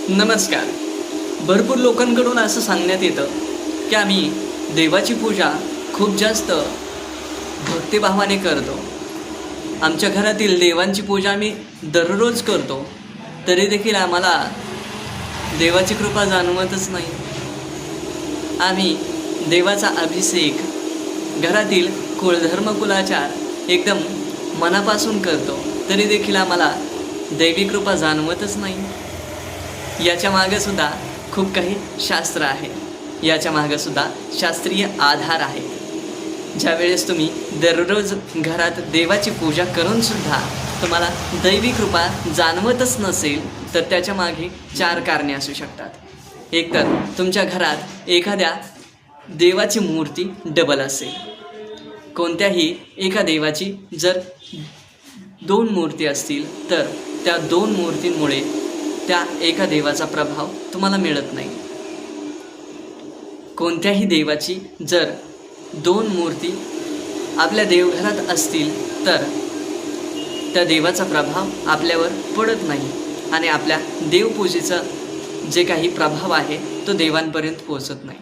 नमस्कार. भरपूर लोकांकडून असं सांगण्यात येतं की आम्ही देवाची पूजा खूप जास्त भक्तिभावाने करतो. आमच्या घरातील देवांची पूजा आम्ही दररोज करतो, तरी देखील आम्हाला देवाची कृपा जाणवतच नाही. आम्ही देवाचा अभिषेक घरातील कुळधर्म कुलाचार एकदम मनापासून करतो, तरी देखील आम्हाला दैवी कृपा जाणवतच नाही. याच्या मागेसुद्धा खूप काही शास्त्र आहे, याच्या मागेसुद्धा शास्त्रीय आधार आहे. ज्यावेळेस तुम्ही दररोज घरात देवाची पूजा करूनसुद्धा तुम्हाला दैवी कृपा जाणवतच नसेल, तर त्याच्या मागे 4 कारणे असू शकतात. एक तर तुमच्या घरात एखाद्या देवाची मूर्ती डबल असेल. कोणत्याही एका देवाची जर 2 मूर्ती असतील, तर त्या 2 मूर्तींमुळे त्या एका देवाचा प्रभाव तुम्हाला मिळत नाही. कोणत्याही देवाची जर 2 मूर्ती आपल्या देवघरात असतील, तर त्या देवाचा प्रभाव आपल्यावर पडत नाही आणि आपल्या देवपूजेचा जे काही प्रभाव आहे तो देवांपर्यंत पोहोचत नाही.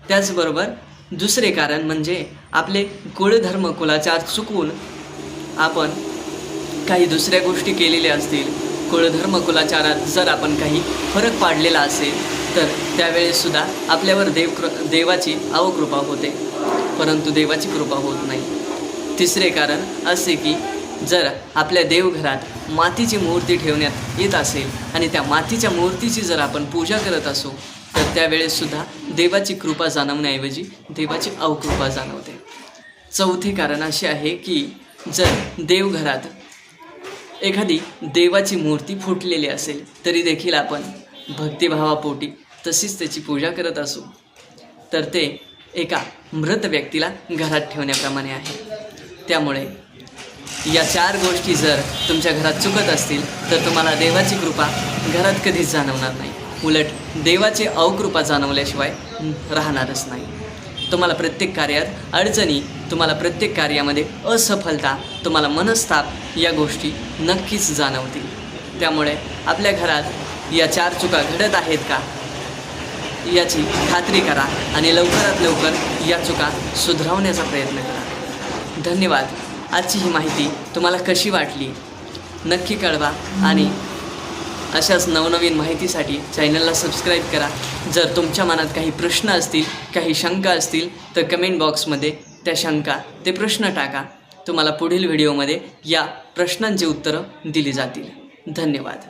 त्याचबरोबर दुसरे कारण म्हणजे आपले कुळधर्म कुलाचार चुकवून आपण काही दुसऱ्या गोष्टी केलेल्या असतील. कुळधर्म कुलाचारात जर आपण काही फरक पाडलेला असेल, तर त्यावेळेससुद्धा आपल्यावर देवाची अवकृपा होते, परंतु देवाची कृपा होत नाही. तिसरे कारण असे की जर आपल्या देवघरात मातीची मूर्ती ठेवण्यात येत असेल आणि त्या मातीच्या मूर्तीची जर आपण पूजा करत असू, तर त्यावेळेससुद्धा देवाची कृपा जाणवण्याऐवजी देवाची अवकृपा जाणवते. चौथे कारण असे आहे की जर देवघरात एखादी देवाची मूर्ती फुटलेली असेल, तरी देखील आपण भक्तिभावापोटी तशीच त्याची पूजा करत असू, तर ते एका मृत व्यक्तीला घरात ठेवण्याप्रमाणे आहे. त्यामुळे या 4 गोष्टी जर तुमच्या घरात चुकत असतील, तर तुम्हाला देवाची कृपा घरात कधीच जाणवणार नाही. उलट देवाची अवकृपा जाणवल्याशिवाय राहणारच नाही. तुम्हाला प्रत्येक कार्यात अडचणी, तुम्हाला प्रत्येक कार्यामध्ये असफलता, तुम्हाला मनस्ताप या गोष्टी नक्कीच जाणवतील. त्यामुळे आपल्या घरात या 4 चुका घडत आहेत का याची खात्री करा आणि लवकरात लवकर या चुका सुधारवण्याचा प्रयत्न करा. धन्यवाद. आजची ही माहिती तुम्हाला कशी वाटली नक्की कळवा आणि अशाच नवनवीन माहितीसाठी चॅनलला सबस्क्राईब करा. जर तुमच्या मनात काही प्रश्न असतील, काही शंका असतील, तर कमेंट बॉक्समध्ये त्या शंका ते प्रश्न टाका. तुम्हाला पुढील व्हिडिओमध्ये या प्रश्नांची उत्तरं दिली जातील. धन्यवाद.